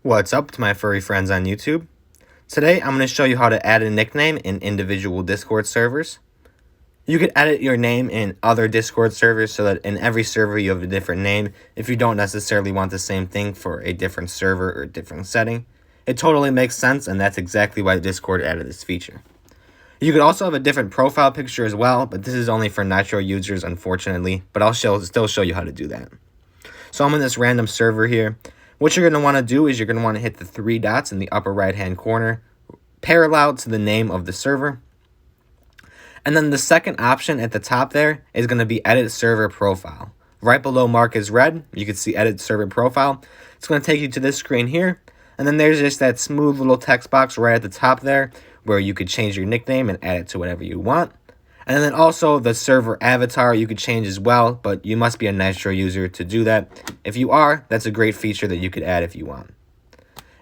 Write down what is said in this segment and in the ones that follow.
What's up to my furry friends on YouTube? Today I'm going to show you how to add a nickname in individual Discord servers. You could edit your name in other Discord servers so that in every server you have a different name if you don't necessarily want the same thing for a different server or a different setting. It totally makes sense, and that's exactly why Discord added this feature. You could also have a different profile picture as well, but this is only for Nitro users, unfortunately, but I'll still show you how to do that. So I'm in this random server here. What you're going to want to do is you're going to want to hit the three dots in the upper right hand corner, parallel to the name of the server. And then the second option at the top there is going to be Edit Server Profile. Right below mark as red, you can see Edit Server Profile. It's going to take you to this screen here. And then there's just that smooth little text box right at the top there where you could change your nickname and add it to whatever you want. And then also the server avatar you could change as well, but you must be a Nitro user to do that. If you are, that's a great feature that you could add if you want.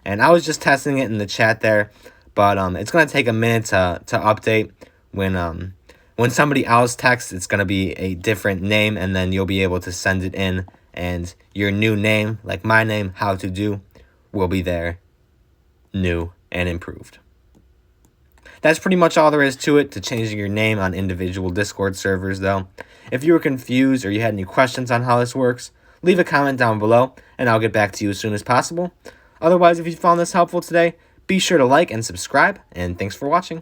And I was just testing it in the chat there, but it's going to take a minute to update. When somebody else texts, it's going to be a different name, and then you'll be able to send it in, and your new name, like my name, How To Do, will be there, new and improved. That's pretty much all there is to it, to changing your name on individual Discord servers, though. If you were confused or you had any questions on how this works, leave a comment down below, and I'll get back to you as soon as possible. Otherwise, if you found this helpful today, be sure to like and subscribe, and thanks for watching.